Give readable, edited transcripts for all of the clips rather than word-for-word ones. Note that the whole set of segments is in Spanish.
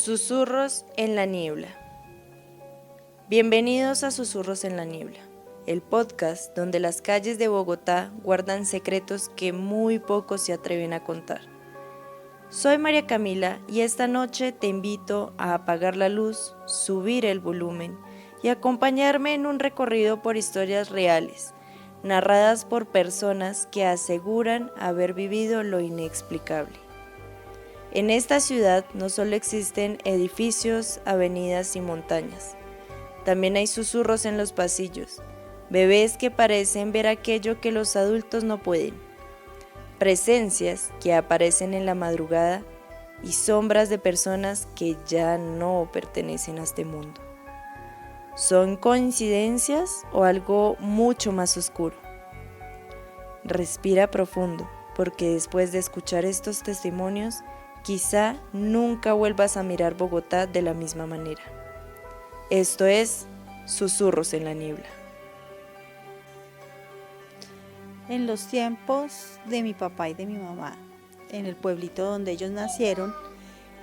Susurros en la niebla. Bienvenidos a Susurros en la niebla, el podcast donde las calles de Bogotá guardan secretos que muy pocos se atreven a contar. Soy María Camila y esta noche te invito a apagar la luz, subir el volumen y acompañarme en un recorrido por historias reales, narradas por personas que aseguran haber vivido lo inexplicable. En esta ciudad no solo existen edificios, avenidas y montañas, también hay susurros en los pasillos, bebés que parecen ver aquello que los adultos no pueden, presencias que aparecen en la madrugada y sombras de personas que ya no pertenecen a este mundo. ¿Son coincidencias o algo mucho más oscuro? Respira profundo, porque después de escuchar estos testimonios, quizá nunca vuelvas a mirar Bogotá de la misma manera. Esto es Susurros en la Niebla. En los tiempos de mi papá y de mi mamá, en el pueblito donde ellos nacieron,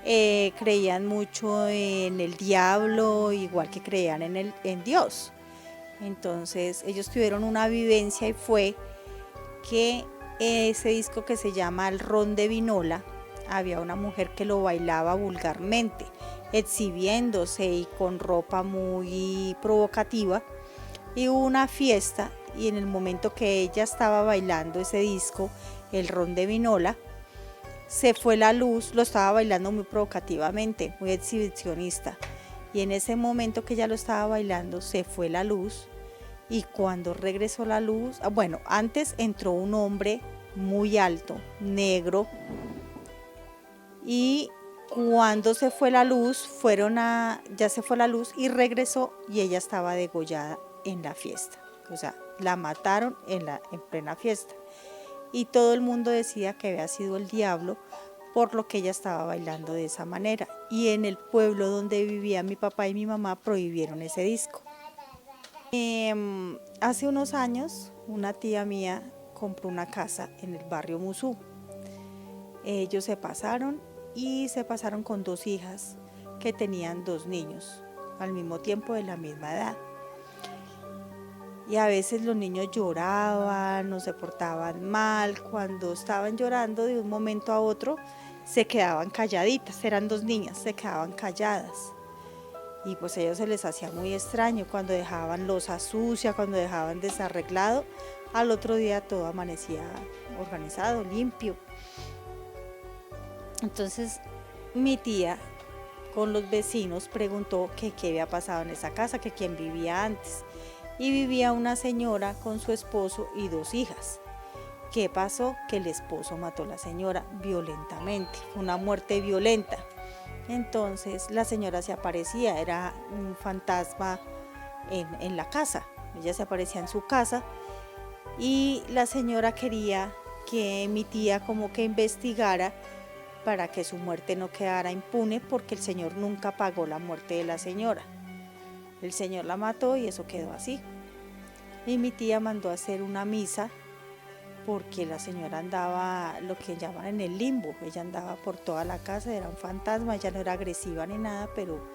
creían mucho en el diablo, igual que creían en Dios. Entonces ellos tuvieron una vivencia y fue que ese disco que se llama El Ron de Vinola, había una mujer que lo bailaba vulgarmente, exhibiéndose y con ropa muy provocativa, y hubo una fiesta y en el momento que ella estaba bailando ese disco, El Ron de Vinola, se fue la luz, lo estaba bailando muy provocativamente, muy exhibicionista, y en ese momento que ella lo estaba bailando se fue la luz, y cuando regresó la luz, antes entró un hombre muy alto, negro, y cuando se fue la luz, ya se fue la luz y regresó y ella estaba degollada en la fiesta. O sea, la mataron en plena fiesta. Y todo el mundo decía que había sido el diablo por lo que ella estaba bailando de esa manera. Y en el pueblo donde vivía mi papá y mi mamá prohibieron ese disco. Hace unos años, una tía mía compró una casa en el barrio Musú. Ellos se pasaron con 2 hijas que tenían 2 niños al mismo tiempo de la misma edad. Y a veces los niños lloraban, no se portaban mal. Cuando estaban llorando, de un momento a otro se quedaban calladitas. Eran 2 niñas, se quedaban calladas. Y pues a ellos se les hacía muy extraño cuando dejaban loza sucia, cuando dejaban desarreglado. Al otro día todo amanecía organizado, limpio. Entonces mi tía con los vecinos preguntó que qué había pasado en esa casa, que quién vivía antes. Y vivía una señora con su esposo y 2 hijas. ¿Qué pasó? Que el esposo mató a la señora violentamente, fue una muerte violenta. Entonces la señora se aparecía, era un fantasma en la casa, ella se aparecía en su casa y la señora quería que mi tía como que investigara para que su muerte no quedara impune, porque el señor nunca pagó la muerte de la señora. El señor la mató y eso quedó así. Y mi tía mandó a hacer una misa porque la señora andaba lo que llaman en el limbo. Ella andaba por toda la casa, era un fantasma, ella no era agresiva ni nada, pero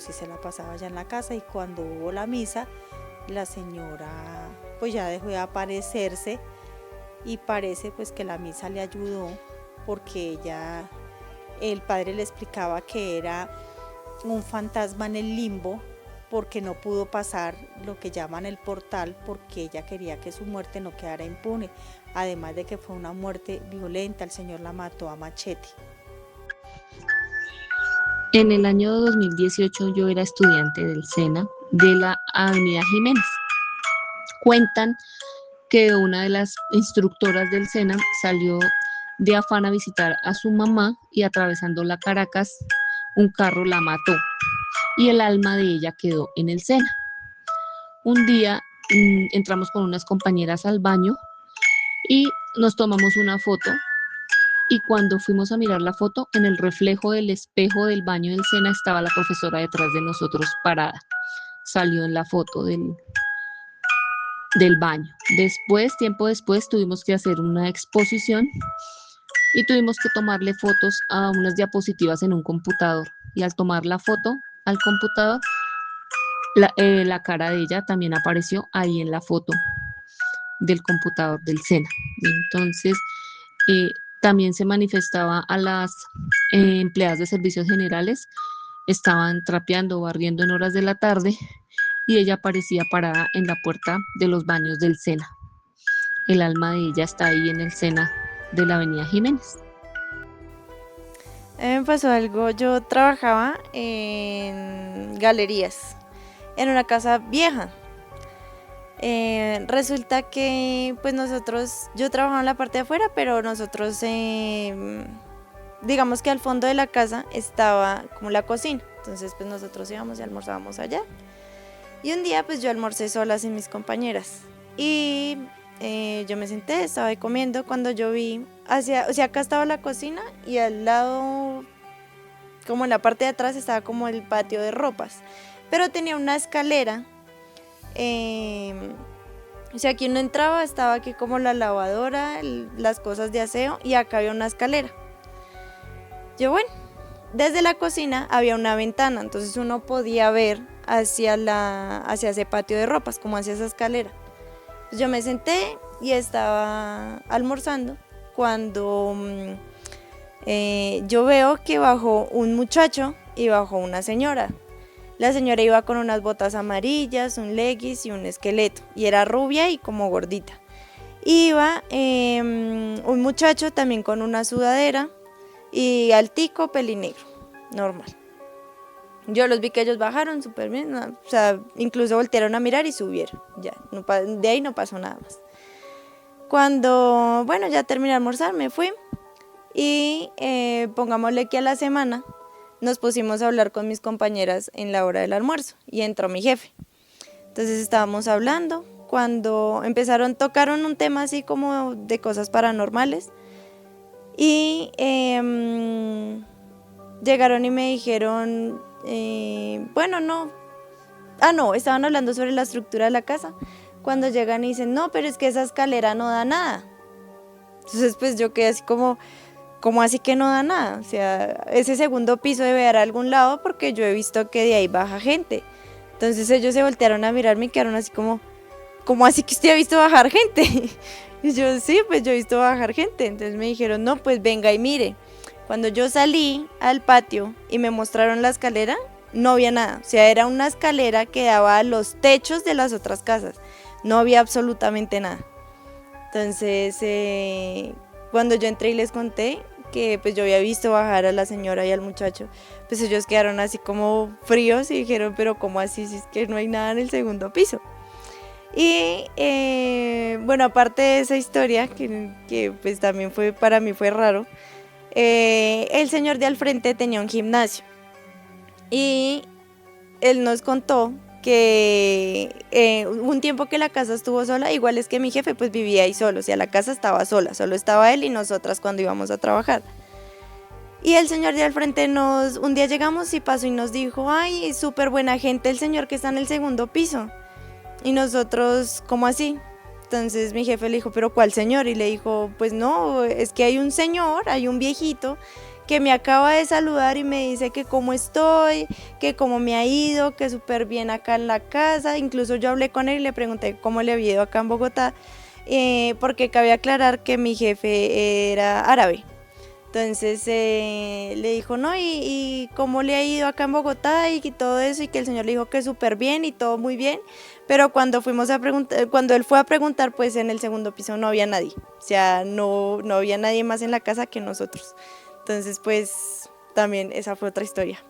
sí se la pasaba allá en la casa. Y cuando hubo la misa, la señora pues ya dejó de aparecerse y parece pues que la misa le ayudó, porque el padre le explicaba que era un fantasma en el limbo porque no pudo pasar lo que llaman el portal, porque ella quería que su muerte no quedara impune, además de que fue una muerte violenta, el señor la mató a machete. En el año 2018 yo era estudiante del SENA de la Avenida Jiménez. Cuentan que una de las instructoras del SENA salió de afán a visitar a su mamá y atravesando la Caracas, un carro la mató y el alma de ella quedó en el SENA. Un día entramos con unas compañeras al baño y nos tomamos una foto, y cuando fuimos a mirar la foto, en el reflejo del espejo del baño del SENA estaba la profesora detrás de nosotros parada. Salió en la foto del baño. Tiempo después, tuvimos que hacer una exposición y tuvimos que tomarle fotos a unas diapositivas en un computador. y al tomar la foto al computador, la cara de ella también apareció ahí en la foto del computador del SENA. Entonces, eh, también se manifestaba a las empleadas de servicios generales, estaban trapeando o barriendo en horas de la tarde y ella aparecía parada en la puerta de los baños del SENA. El alma de ella está ahí en el SENA de la Avenida Jiménez. A mí me pasó algo, yo trabajaba en galerías, en una casa vieja. Resulta que pues yo trabajaba en la parte de afuera, pero nosotros, digamos que al fondo de la casa estaba como la cocina, entonces pues nosotros íbamos y almorzábamos allá. Y un día pues yo almorcé sola sin mis compañeras y yo me senté, estaba ahí comiendo cuando yo vi acá estaba la cocina y al lado, como en la parte de atrás, estaba como el patio de ropas, pero tenía una escalera. Aquí uno entraba, estaba aquí como la lavadora, las cosas de aseo y acá había una escalera. Bueno, desde la cocina había una ventana, entonces uno podía ver hacia ese patio de ropas, como hacia esa escalera. Entonces yo me senté y estaba almorzando cuando yo veo que bajó un muchacho y bajó una señora. La señora iba con unas botas amarillas, un leggings y un esqueleto, y era rubia y como gordita. Iba un muchacho también con una sudadera y altico, pelinegro, normal. Yo los vi que ellos bajaron súper bien, o sea, incluso voltearon a mirar y subieron, ya, de ahí no pasó nada más. Cuando, ya terminé de almorzar, me fui y pongámosle que a la semana nos pusimos a hablar con mis compañeras en la hora del almuerzo y entró mi jefe. Entonces estábamos hablando cuando tocaron un tema así como de cosas paranormales y llegaron y me dijeron, estaban hablando sobre la estructura de la casa. Cuando llegan y dicen, no, pero es que esa escalera no da nada. Entonces pues yo quedé así como así que no da nada, o sea, ese segundo piso debe dar a algún lado porque yo he visto que de ahí baja gente. Entonces ellos se voltearon a mirarme y quedaron así como así que usted ha visto bajar gente. Y yo, sí, pues yo he visto bajar gente. Entonces me dijeron, no, pues venga y mire. Cuando yo salí al patio y me mostraron la escalera, no había nada, o sea, era una escalera que daba a los techos de las otras casas, no había absolutamente nada. Entonces, cuando yo entré y les conté que pues yo había visto bajar a la señora y al muchacho, pues ellos quedaron así como fríos y dijeron, pero ¿cómo así? Si es que no hay nada en el segundo piso. Y aparte de esa historia, que pues también para mí fue raro, el señor de al frente tenía un gimnasio y él nos contó que un tiempo que la casa estuvo sola, igual es que mi jefe pues vivía ahí solo, o sea, la casa estaba sola, solo estaba él y nosotras cuando íbamos a trabajar. Y el señor de al frente un día llegamos y pasó y nos dijo, ay, es súper buena gente el señor que está en el segundo piso. Y nosotros, ¿cómo así? Entonces mi jefe le dijo, ¿pero cuál señor? Y le dijo, pues no, es que hay un señor, hay un viejito que me acaba de saludar y me dice que cómo estoy, que cómo me ha ido, que súper bien acá en la casa. Incluso yo hablé con él y le pregunté cómo le había ido acá en Bogotá, porque cabe aclarar que mi jefe era árabe. Entonces le dijo, no, y cómo le ha ido acá en Bogotá y todo eso, y que el señor le dijo que súper bien y todo muy bien, pero cuando él fue a preguntar, pues en el segundo piso no había nadie, o sea, no había nadie más en la casa que nosotros. Entonces, pues, también esa fue otra historia.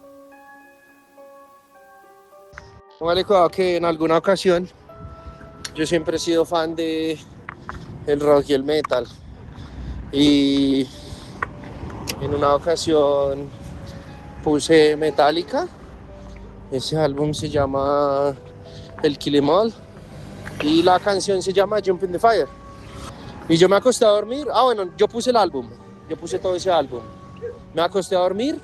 Póngale cuidado que en alguna ocasión yo siempre he sido fan de el rock y el metal. Y en una ocasión puse Metallica. Ese álbum se llama El Kill 'Em All y la canción se llama Jump in the Fire. Y yo me acosté a dormir. Yo puse el álbum. Yo puse todo ese álbum. Me acosté a dormir,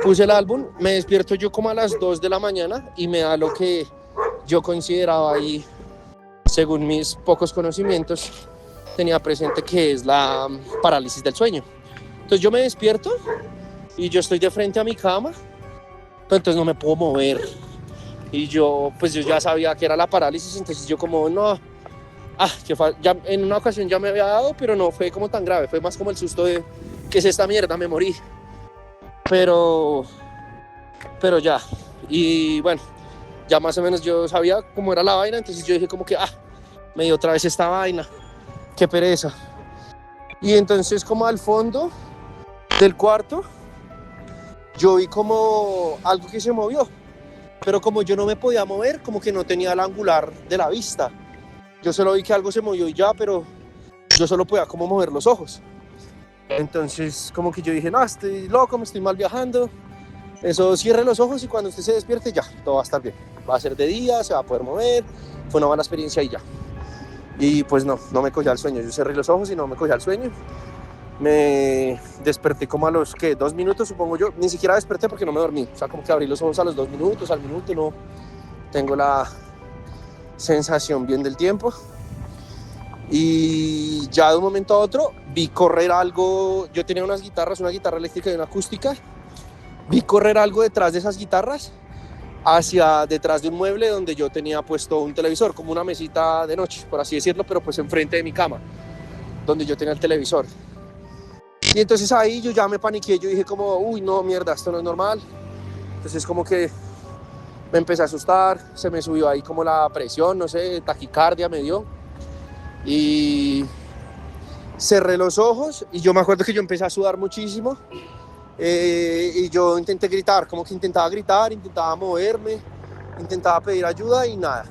puse el álbum, me despierto yo como a las 2 de la mañana y me da lo que yo consideraba ahí, según mis pocos conocimientos, tenía presente, que es la parálisis del sueño. Entonces yo me despierto y yo estoy de frente a mi cama pero entonces no me puedo mover. Y yo ya sabía que era la parálisis, entonces yo como, no, ya en una ocasión ya me había dado, pero no fue como tan grave, fue más como el susto de, ¿qué es esta mierda? Me morí. Pero ya, y bueno, ya más o menos yo sabía cómo era la vaina, entonces yo dije como que, me dio otra vez esta vaina, qué pereza. Y entonces como al fondo del cuarto, yo vi como algo que se movió, pero como yo no me podía mover, como que no tenía el angular de la vista. Yo solo vi que algo se movió y ya, pero yo solo podía como mover los ojos. Entonces como que yo dije, no, estoy loco, me estoy mal viajando. Eso, cierre los ojos y cuando usted se despierte ya, todo va a estar bien. Va a ser de día, se va a poder mover, fue una buena experiencia y ya. Y pues no me cogía el sueño, yo cerré los ojos y no me cogía el sueño. Me desperté como a los, 2 minutos supongo yo, ni siquiera desperté porque no me dormí. O sea, como que abrí los ojos a los 2 minutos, al minuto no tengo la sensación bien del tiempo. Y ya de un momento a otro vi correr algo, yo tenía unas guitarras, una guitarra eléctrica y una acústica. Vi correr algo detrás de esas guitarras hacia detrás de un mueble donde yo tenía puesto un televisor, como una mesita de noche, por así decirlo, pero pues enfrente de mi cama, donde yo tenía el televisor. Y entonces ahí yo ya me paniqué, yo dije como, uy, no, mierda, esto no es normal. Entonces como que me empecé a asustar, se me subió ahí como la presión, no sé, taquicardia me dio. Y cerré los ojos y yo me acuerdo que yo empecé a sudar muchísimo. Y yo intenté gritar, como que intentaba gritar, intentaba moverme, intentaba pedir ayuda y nada,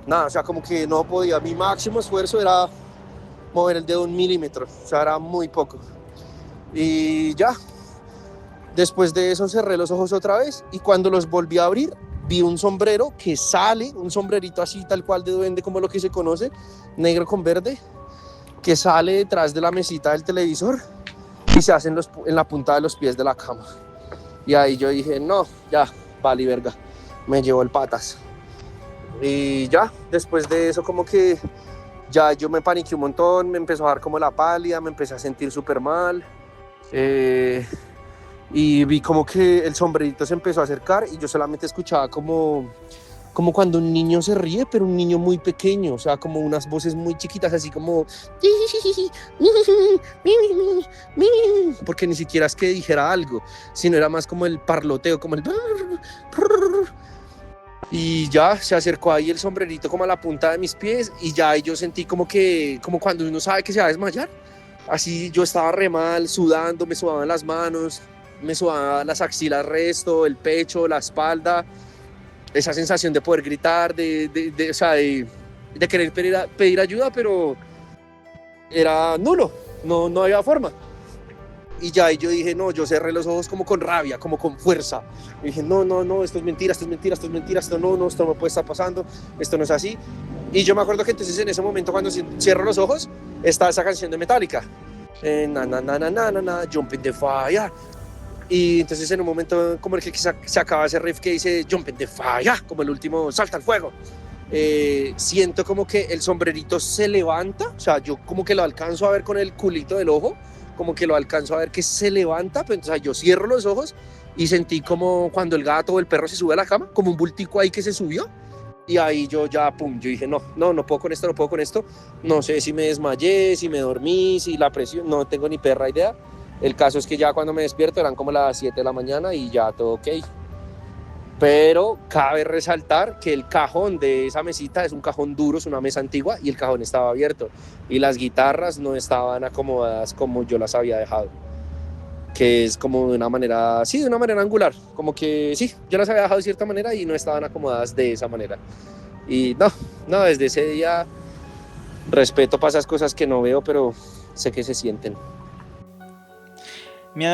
o sea, como que no podía. Mi máximo esfuerzo era mover el dedo 1 milímetro, o sea, era muy poco. Y ya, después de eso cerré los ojos otra vez y cuando los volví a abrir, vi un sombrero que sale, un sombrerito así tal cual de duende como lo que se conoce, negro con verde, que sale detrás de la mesita del televisor y se hacen en la punta de los pies de la cama. Y ahí yo dije, no, ya, vale verga, me llevó el patas. Y ya, después de eso como que ya yo me paniqué un montón, me empezó a dar como la pálida, me empecé a sentir súper mal. Y vi como que el sombrerito se empezó a acercar y yo solamente escuchaba como cuando un niño se ríe, pero un niño muy pequeño, o sea, como unas voces muy chiquitas, así como... Porque ni siquiera es que dijera algo, sino era más como el parloteo, como el... Y ya se acercó ahí el sombrerito como a la punta de mis pies y ya yo sentí como cuando uno sabe que se va a desmayar. Así yo estaba re mal, sudando, me sudaban las manos, me sudaban las axilas resto, el pecho, la espalda. Esa sensación de poder gritar, o sea, de querer pedir ayuda, pero era nulo, no había forma. Y ya yo dije, no, yo cerré los ojos como con rabia, como con fuerza. Y dije, no, esto es mentira, esto no puede estar pasando, esto no es así. Y yo me acuerdo que entonces en ese momento cuando cierro los ojos, está esa canción de Metallica. Jump in the fire. Y entonces en un momento como el que se acaba ese riff que dice Jump in the fire, como el último salta al fuego, siento como que el sombrerito se levanta, o sea, yo como que lo alcanzo a ver con el culito del ojo, como que lo alcanzo a ver que se levanta, pero entonces yo cierro los ojos y sentí como cuando el gato o el perro se sube a la cama, como un bultico ahí que se subió. Y ahí yo ya, yo dije, no puedo con esto, no sé si me desmayé, si me dormí, si la presión, no tengo ni perra idea. El caso es que ya cuando me despierto eran como las 7 de la mañana y ya todo ok. Pero cabe resaltar que el cajón de esa mesita es un cajón duro, es una mesa antigua y el cajón estaba abierto. Y las guitarras no estaban acomodadas como yo las había dejado. Que es como de una manera angular. Como que sí, yo las había dejado de cierta manera y no estaban acomodadas de esa manera. Y no, desde ese día respeto para esas cosas que no veo, pero sé que se sienten. Mi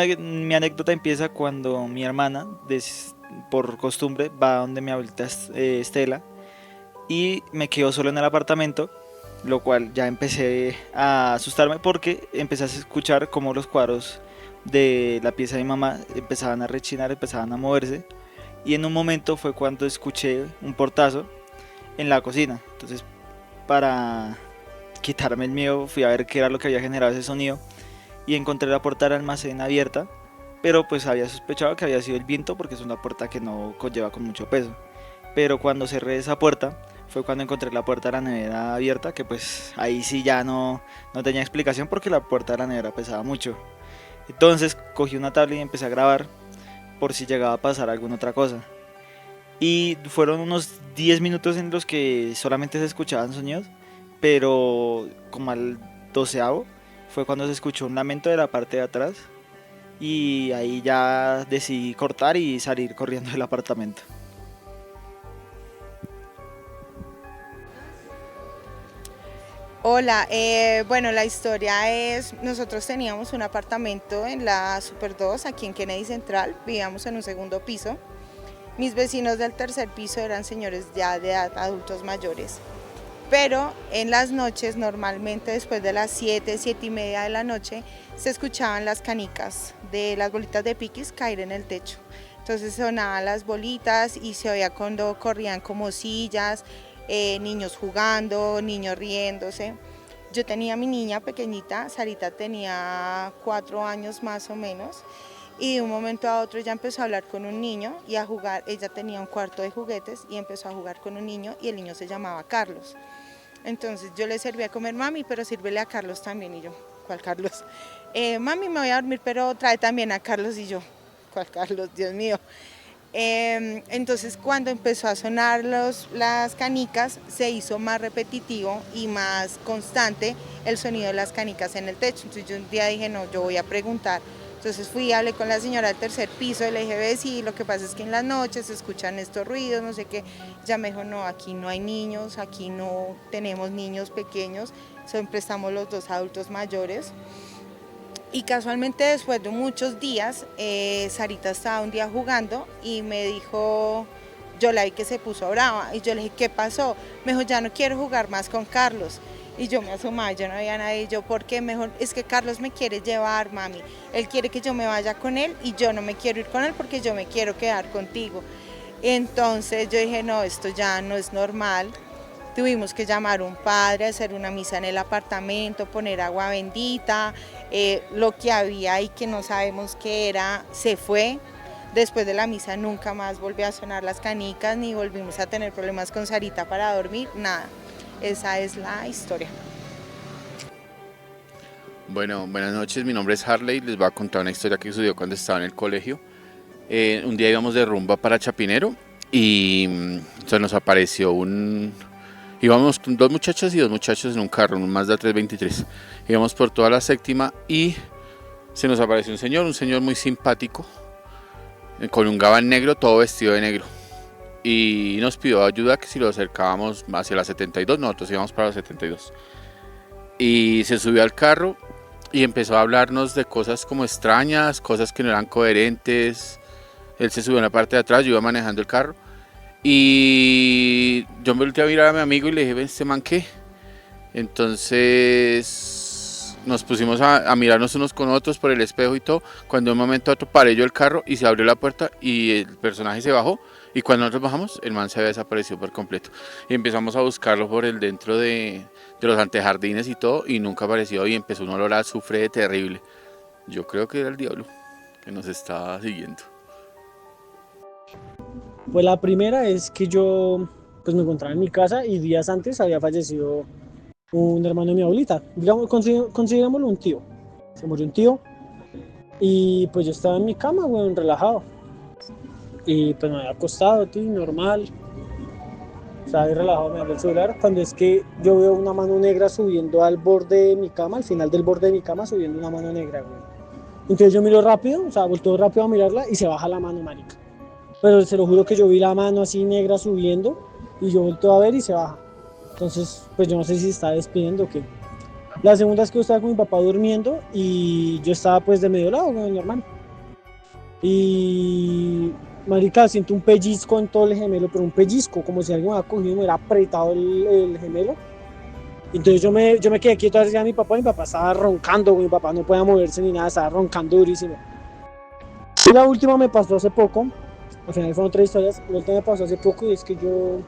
anécdota empieza cuando mi hermana, por costumbre, va donde mi abuelita Estela y me quedo solo en el apartamento, lo cual ya empecé a asustarme porque empecé a escuchar cómo los cuadros de la pieza de mi mamá empezaban a rechinar, empezaban a moverse, y en un momento fue cuando escuché un portazo en la cocina. Entonces, para quitarme el miedo, fui a ver qué era lo que había generado ese sonido y encontré la puerta del almacén abierta pero pues había sospechado que había sido el viento porque es una puerta que no conlleva con mucho peso. Pero cuando cerré esa puerta fue cuando encontré la puerta de la nevera abierta, que pues ahí sí ya no tenía explicación porque la puerta de la nevera pesaba mucho. Entonces cogí una tablet y empecé a grabar por si llegaba a pasar alguna otra cosa. Y fueron unos 10 minutos en los que solamente se escuchaban sonidos, pero como al 12avo fue cuando se escuchó un lamento de la parte de atrás y ahí ya decidí cortar y salir corriendo del apartamento. Hola, bueno, la historia es, nosotros teníamos un apartamento en la Super 2, aquí en Kennedy Central, vivíamos en un segundo piso. Mis vecinos del tercer piso eran señores ya de edad, adultos mayores, pero en las noches, normalmente después de las 7:30 de la noche, se escuchaban las canicas de las bolitas de piquis caer en el techo. Entonces sonaban las bolitas y se oía cuando corrían como sillas, niños jugando, niños riéndose. Yo tenía a mi niña pequeñita, Sarita tenía 4 años más o menos, y de un momento a otro ella empezó a hablar con un niño y a jugar. Ella tenía un cuarto de juguetes y empezó a jugar con un niño y el niño se llamaba Carlos. Entonces yo le serví a comer, mami, pero sírvele a Carlos también. Y yo, ¿cuál Carlos? Mami, me voy a dormir, pero trae también a Carlos. Y yo, ¿cuál Carlos? Dios mío. Entonces cuando empezó a sonar las canicas se hizo más repetitivo y más constante el sonido de las canicas en el techo. Entonces yo un día dije, no, yo voy a preguntar. Entonces fui, hablé con la señora del tercer piso y le dije, ve, sí, lo que pasa es que en las noches se escuchan estos ruidos, no sé qué. Ya me dijo, no, aquí no hay niños, aquí no tenemos niños pequeños, siempre estamos los dos adultos mayores. Y casualmente después de muchos días, Sarita estaba un día jugando y me dijo, yo la vi que se puso brava y yo le dije, ¿qué pasó? Me dijo, ya no quiero jugar más con Carlos. Y yo me asomaba, yo no había nadie, y yo, ¿por qué? Mejor, es que Carlos me quiere llevar, mami. Él quiere que yo me vaya con él y yo no me quiero ir con él porque yo me quiero quedar contigo. Entonces yo dije, no, esto ya no es normal. Tuvimos que llamar a un padre, hacer una misa en el apartamento, poner agua bendita, lo que había y que no sabemos qué era, se fue. Después de la misa nunca más volvió a sonar las canicas, ni volvimos a tener problemas con Sarita para dormir, nada. Esa es la historia. Bueno, buenas noches, mi nombre es Harley, les voy a contar una historia que sucedió cuando estaba en el colegio. Un día íbamos de rumba para Chapinero y se nos apareció íbamos con 2 muchachas y 2 muchachos en un carro, un Mazda 323. Íbamos por toda la séptima y se nos apareció un señor muy simpático, con un gabán negro, todo vestido de negro. Y nos pidió ayuda que si lo acercábamos hacia la 72, nosotros íbamos para la 72. Y se subió al carro y empezó a hablarnos de cosas como extrañas, cosas que no eran coherentes. Él se subió en la parte de atrás, yo iba manejando el carro. Y yo me volteé a mirar a mi amigo y le dije, ¿ven este man qué? Entonces nos pusimos a mirarnos unos con otros por el espejo y todo. Cuando de un momento a otro paré yo el carro y se abrió la puerta y el personaje se bajó. Y cuando nosotros bajamos, el man se había desaparecido por completo. Y empezamos a buscarlo por el dentro de los antejardines y todo, y nunca apareció. Y empezó un olor a azufre terrible. Yo creo que era el diablo que nos estaba siguiendo. Pues la primera es que yo pues me encontraba en mi casa y días antes había fallecido un hermano de mi abuelita. Digamos, considerémoslo un tío. Se murió un tío y pues yo estaba en mi cama, bueno, relajado. Y pues me había acostado, tío, normal. Estaba ahí relajado mirando el celular cuando es que yo veo una mano negra subiendo al borde de mi cama, al final del borde de mi cama subiendo una mano negra, güey. Entonces yo miro rápido, o sea, volteo rápido a mirarla y se baja la mano, marica. Pero se lo juro que yo vi la mano así negra subiendo y yo volteo a ver y se baja. Entonces, pues yo no sé si se está despidiendo o qué. La segunda es que yo estaba con mi papá durmiendo y yo estaba pues de medio lado con mi hermano. Y marica, siento un pellizco en todo el gemelo, pero un pellizco, como si alguien me había cogido y me hubiera apretado el gemelo. Entonces yo me quedé quieto hacia mi papá estaba roncando, mi papá no podía moverse ni nada, estaba roncando durísimo. Y la última me pasó hace poco. Al final fueron 3 historias. La última me pasó hace poco y es que yo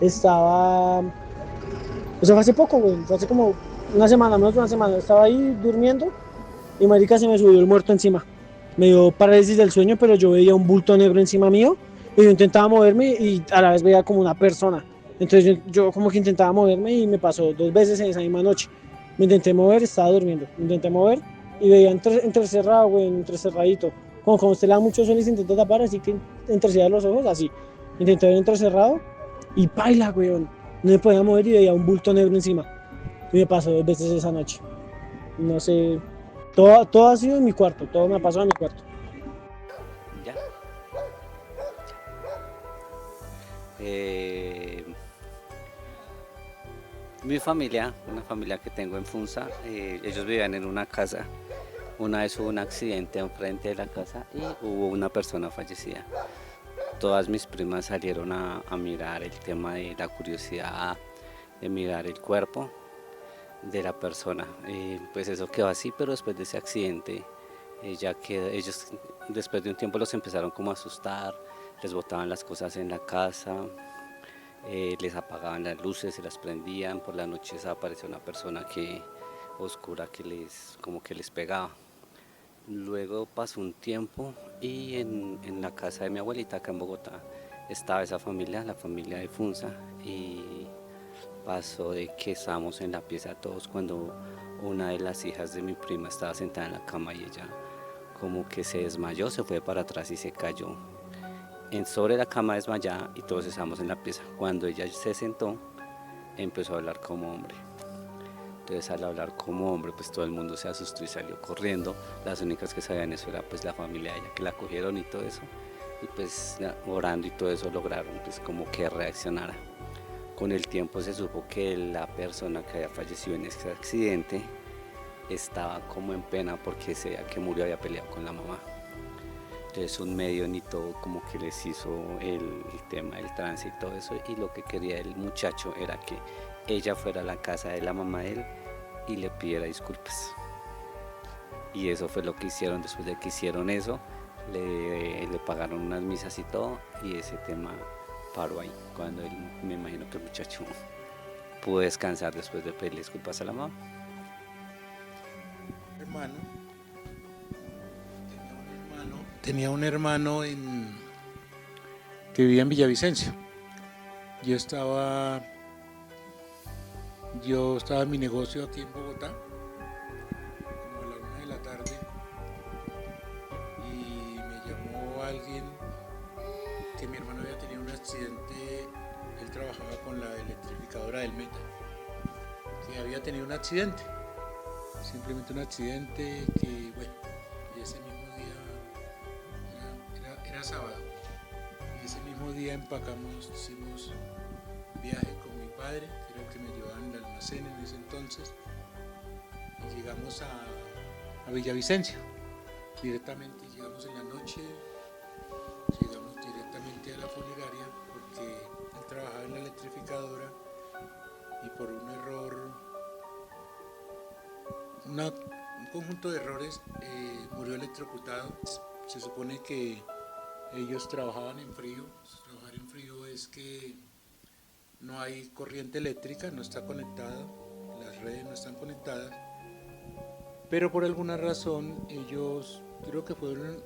estaba... O sea, fue hace poco, güey. Fue hace como una semana, menos de una semana. Estaba ahí durmiendo y marica se me subió el muerto encima. Me dio parálisis del sueño, pero yo veía un bulto negro encima mío y yo intentaba moverme y a la vez veía como una persona. Entonces yo como que intentaba moverme y me pasó 2 veces en esa misma noche. Me intenté mover, estaba durmiendo. Me intenté mover y veía entrecerrado, güey, entrecerradito. Como usted le da mucho sol y se intenta tapar, así que entrecierra los ojos, así. Intenté ver entrecerrado y paila, güey. No me podía mover y veía un bulto negro encima. Y me pasó 2 veces esa noche. No sé, todo ha sido en mi cuarto, todo me ha pasado en mi cuarto. Ya. Eh, Mi familia, una familia que tengo en Funza, ellos vivían en una casa. Una vez hubo un accidente enfrente de la casa y hubo una persona fallecida. Todas mis primas salieron a mirar el tema de la curiosidad, de mirar el cuerpo de la persona. Pues eso quedó así, pero después de ese accidente, ya que ellos después de un tiempo los empezaron como a asustar, les botaban las cosas en la casa, les apagaban las luces, se las prendían, por las noches aparecía una persona oscura como que les pegaba. Luego pasó un tiempo y en la casa de mi abuelita acá en Bogotá estaba esa familia, la familia de Funza, y pasó de que estábamos en la pieza todos cuando una de las hijas de mi prima estaba sentada en la cama y ella como que se desmayó, se fue para atrás y se cayó sobre la cama desmayada y todos estábamos en la pieza. Cuando ella se sentó, empezó a hablar como hombre. Entonces al hablar como hombre, pues todo el mundo se asustó y salió corriendo. Las únicas que sabían eso era pues la familia de ella, que la cogieron y todo eso. Y pues orando y todo eso lograron pues como que reaccionara. Con el tiempo se supo que la persona que había fallecido en ese accidente estaba como en pena porque se veía que murió, había peleado con la mamá. Entonces un medio ni todo como que les hizo el tema del trance y todo eso, y lo que quería el muchacho era que ella fuera a la casa de la mamá de él y le pidiera disculpas. Y eso fue lo que hicieron. Después de que hicieron eso, le pagaron unas misas y todo, y ese tema paró ahí, cuando me imagino que el muchacho pudo descansar después de pedirle disculpas a la mamá. Tenía un hermano que vivía en Villavicencio. Yo estaba en mi negocio aquí en Bogotá, como a la 1 de la tarde, y me llamó alguien que mi hermano había tenido un accidente. Él trabajaba con la electrificadora del Meta, que había tenido un accidente, simplemente un accidente que, bueno, y ese mismo día era sábado, y ese mismo día hicimos viaje con mi padre, que era el que me llevaba en el almacén en ese entonces, y llegamos a Villavicencio. Directamente llegamos en la noche, llegamos directamente a la funeraria porque él trabajaba en la electrificadora y por un error, un conjunto de errores, murió electrocutado. Se supone que ellos trabajaban en frío. Trabajar en frío es que no hay corriente eléctrica, no está conectado, las redes no están conectadas, pero por alguna razón ellos, creo que fueron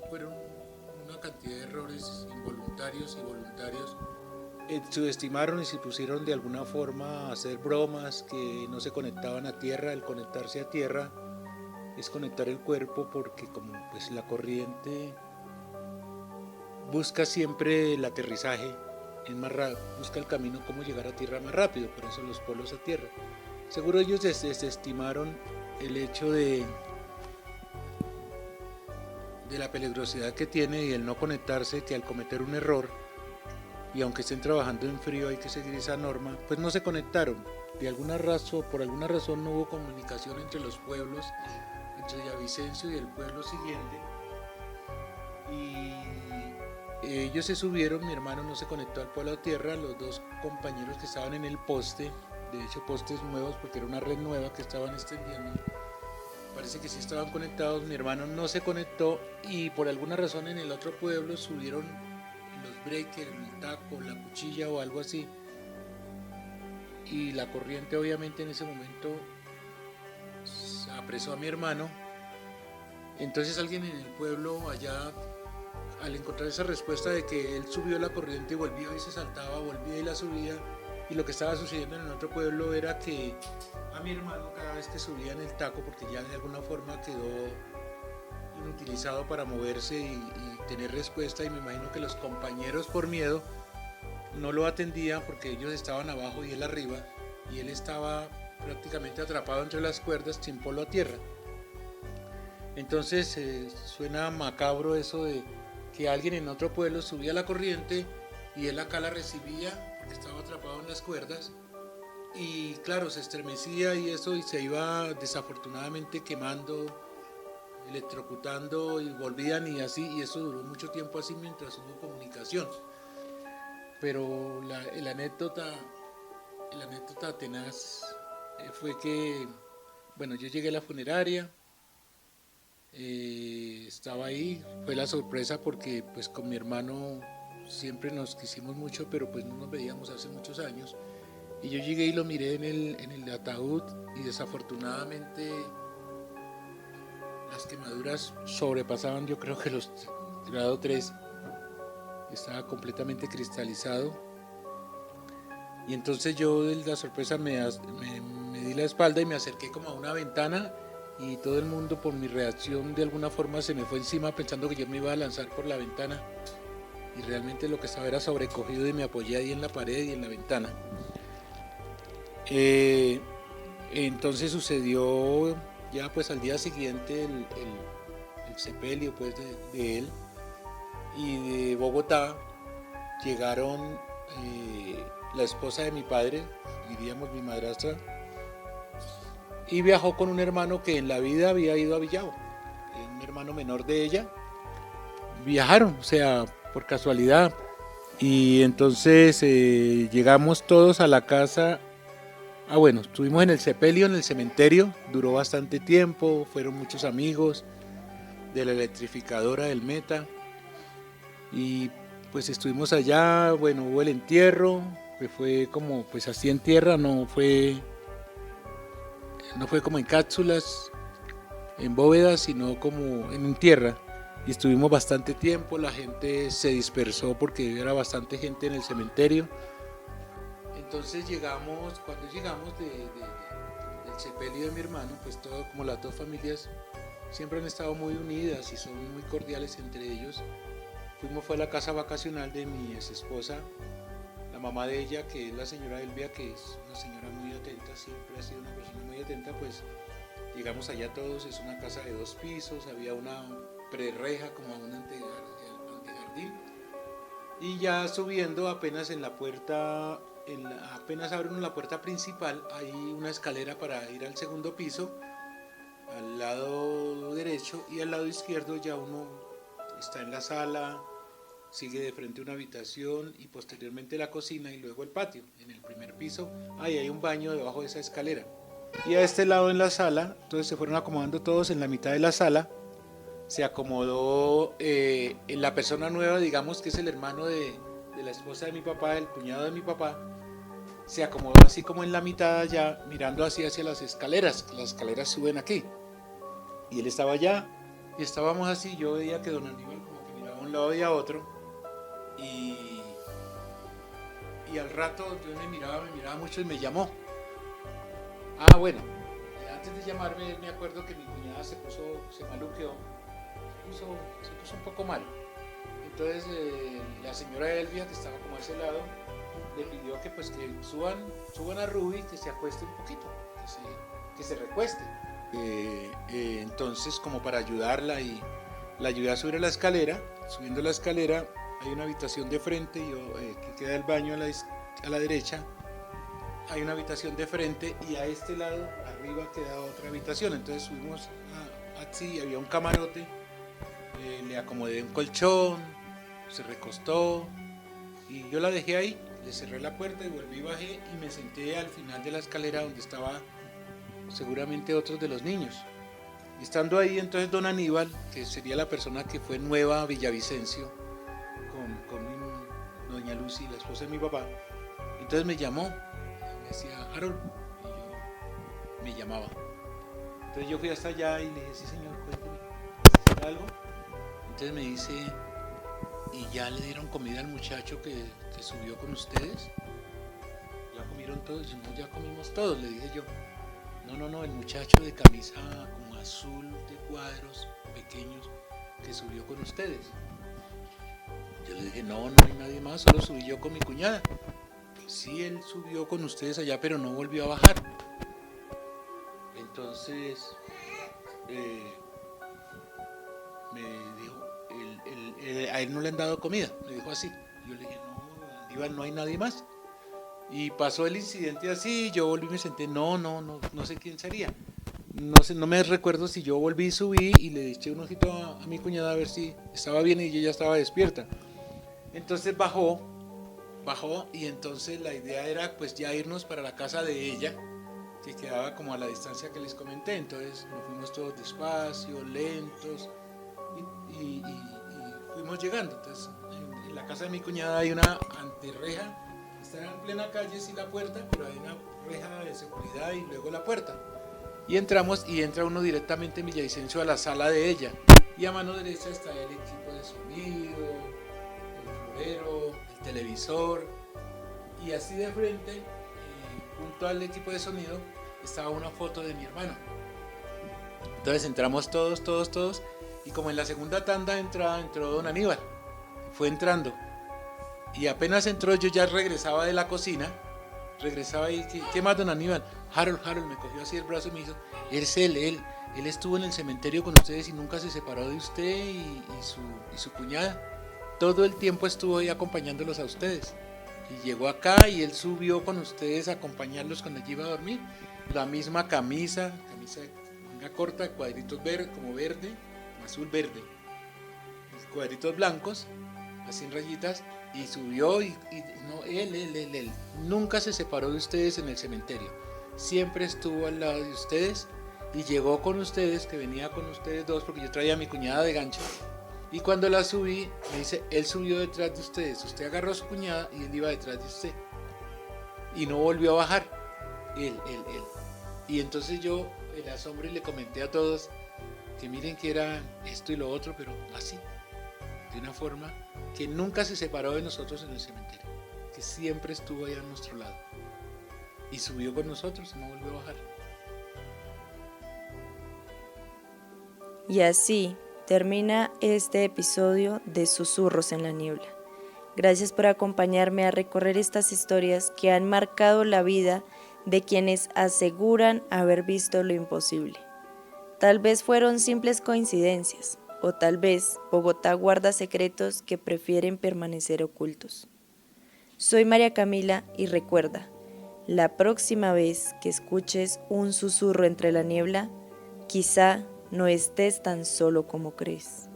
una cantidad de errores involuntarios y voluntarios, subestimaron y se pusieron de alguna forma a hacer bromas que no se conectaban a tierra. El conectarse a tierra es conectar el cuerpo, porque como pues la corriente busca siempre el aterrizaje, busca el camino cómo llegar a tierra más rápido, por eso los polos a tierra. Seguro ellos desestimaron el hecho de la peligrosidad que tiene y el no conectarse, que al cometer un error, y aunque estén trabajando en frío hay que seguir esa norma, pues no se conectaron. Por alguna razón no hubo comunicación entre los pueblos, entre Villavicencio y el pueblo siguiente, y ellos se subieron. Mi hermano no se conectó al polo a tierra, los dos compañeros que estaban en el poste, de hecho postes nuevos porque era una red nueva que estaban extendiendo, parece que sí estaban conectados. Mi hermano no se conectó y por alguna razón en el otro pueblo subieron los breakers, el taco, la cuchilla o algo así, y la corriente obviamente en ese momento apresó a mi hermano Entonces alguien en el pueblo allá, al encontrar esa respuesta de que él subió la corriente, volvió y se saltaba, volvía y la subía, y lo que estaba sucediendo en el otro pueblo era que a mi hermano cada vez que subía en el taco, porque ya de alguna forma quedó inutilizado para moverse y tener respuesta, y me imagino que los compañeros por miedo no lo atendían porque ellos estaban abajo y él arriba, y él estaba prácticamente atrapado entre las cuerdas sin polo a tierra. Entonces suena macabro eso de que alguien en otro pueblo subía la corriente y él acá la recibía porque estaba atrapado en las cuerdas, y claro, se estremecía y eso, y se iba desafortunadamente quemando, electrocutando, y volvían y así, y eso duró mucho tiempo así mientras hubo comunicación. Pero la anécdota tenaz fue que, bueno, yo llegué a la funeraria, estaba ahí, fue la sorpresa porque pues con mi hermano siempre nos quisimos mucho, pero pues no nos veíamos hace muchos años, y yo llegué y lo miré en el ataúd, y desafortunadamente las quemaduras sobrepasaban, yo creo que los grado 3, estaba completamente cristalizado, y entonces yo de la sorpresa me di la espalda y me acerqué como a una ventana, y todo el mundo por mi reacción de alguna forma se me fue encima pensando que yo me iba a lanzar por la ventana, y realmente lo que estaba era sobrecogido y me apoyé ahí en la pared y en la ventana. Entonces sucedió ya pues al día siguiente el sepelio pues de él, y de Bogotá llegaron la esposa de mi padre, diríamos mi madrastra, y viajó con un hermano que en la vida había ido a Villavo, un hermano menor de ella. Viajaron, o sea, por casualidad, y entonces llegamos todos a la casa. Bueno, estuvimos en el sepelio, en el cementerio, duró bastante tiempo, fueron muchos amigos de la electrificadora del Meta, y pues estuvimos allá. Bueno, hubo el entierro, que fue como pues así en tierra, no fue como en cápsulas, en bóvedas, sino como en tierra, y estuvimos bastante tiempo. La gente se dispersó porque era bastante gente en el cementerio. Entonces cuando llegamos del sepelio de mi hermano, pues todo, como las dos familias siempre han estado muy unidas y son muy cordiales entre ellos, fue a la casa vacacional de mi ex esposa, la mamá de ella, que es la señora Elvia, que es una señora muy atenta, siempre ha sido una persona muy atenta. Pues llegamos allá todos, es una casa de 2 pisos, había una prerreja como un antejardín, y ya subiendo apenas en la puerta, apenas abre uno la puerta principal, hay una escalera para ir al segundo piso, al lado derecho, y al lado izquierdo ya uno está en la sala, sigue de frente una habitación y posteriormente la cocina y luego el patio. En el primer piso hay un baño debajo de esa escalera. Y a este lado en la sala, entonces se fueron acomodando todos en la mitad de la sala. Se acomodó la persona nueva, digamos que es el hermano de la esposa de mi papá, el cuñado de mi papá. Se acomodó así como en la mitad allá, mirando así hacia las escaleras suben aquí. Y él estaba allá, y estábamos así. Yo veía que don Aníbal como que miraba a un lado y a otro. Y al rato yo me miraba mucho y me llamó. Bueno, antes de llamarme, me acuerdo que mi cuñada se maluqueó, se puso un poco mal. Entonces la señora Elvia, que estaba como a ese lado, le pidió que pues que suban a Ruby, que se acueste un poquito, que se recueste. Entonces, como para ayudarla, y la ayudé a subir a la escalera. Subiendo la escalera hay una habitación de frente, que queda el baño a la derecha. Hay una habitación de frente, y a este lado arriba queda otra habitación. Entonces subimos así, había un camarote, le acomodé un colchón, se recostó y yo la dejé ahí, le cerré la puerta y volví, bajé y me senté al final de la escalera donde estaba seguramente otros de los niños. Y estando ahí, entonces don Aníbal, que sería la persona que fue nueva a Villavicencio con doña Lucy, la esposa de mi papá, entonces me llamó, me decía Harold, y yo me llamaba. Entonces yo fui hasta allá y le dije, sí señor, cuénteme. preguntar algo. Entonces me dice, ¿y ya le dieron comida al muchacho que subió con ustedes? ¿Ya comieron todos? Yo, no, ya comimos todos, le dije yo. No, el muchacho de camisa como azul de cuadros pequeños que subió con ustedes. Yo le dije, no hay nadie más, solo subí yo con mi cuñada. Sí, él subió con ustedes allá, pero no volvió a bajar. Entonces, me dijo, a él no le han dado comida, me dijo así. Yo le dije, no, Iván, no hay nadie más. Y pasó el incidente así, yo volví y me senté, no sé quién sería. No me recuerdo si yo volví y subí y le eché un ojito a mi cuñada a ver si estaba bien y ella ya estaba despierta. Entonces bajó y entonces la idea era pues ya irnos para la casa de ella, que quedaba como a la distancia que les comenté. Entonces nos fuimos todos despacio, lentos y fuimos llegando. Entonces en la casa de mi cuñada hay una antirreja, está en plena calle, sí, la puerta, pero hay una reja de seguridad y luego la puerta. Y entramos y entra uno directamente en Villavicencio a la sala de ella. Y a mano derecha está el equipo de sonido, el florero, el televisor. Y así de frente, junto al equipo de sonido, estaba una foto de mi hermano. Entonces entramos todos. Y como en la segunda tanda entró don Aníbal. Fue entrando. Y apenas entró, yo ya regresaba de la cocina. Regresaba y, ¿qué más, don Aníbal? Harold me cogió así el brazo y me dijo, él estuvo en el cementerio con ustedes y nunca se separó de usted y su cuñada. Todo el tiempo estuvo ahí acompañándolos a ustedes. Y llegó acá y él subió con ustedes a acompañarlos cuando ella iba a dormir. La misma camisa de manga corta, cuadritos como verde, azul verde, cuadritos blancos, así en rayitas. Y subió y no, él nunca se separó de ustedes en el cementerio. Siempre estuvo al lado de ustedes y llegó con ustedes, que venía con ustedes dos, porque yo traía a mi cuñada de gancho. Y cuando la subí, me dice, él subió detrás de ustedes. Usted agarró a su cuñada y él iba detrás de usted. Y no volvió a bajar. Él. Y entonces yo, el asombro, y le comenté a todos que miren que era esto y lo otro, pero así, de una forma que nunca se separó de nosotros en el cementerio, que siempre estuvo ahí a nuestro lado y subió con nosotros y no volvió a bajar. Y así termina este episodio de Susurros en la Niebla. Gracias por acompañarme a recorrer estas historias que han marcado la vida de quienes aseguran haber visto lo imposible. Tal vez fueron simples coincidencias, o tal vez Bogotá guarda secretos que prefieren permanecer ocultos. Soy María Camila y recuerda, la próxima vez que escuches un susurro entre la niebla, quizá no estés tan solo como crees.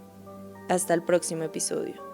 Hasta el próximo episodio.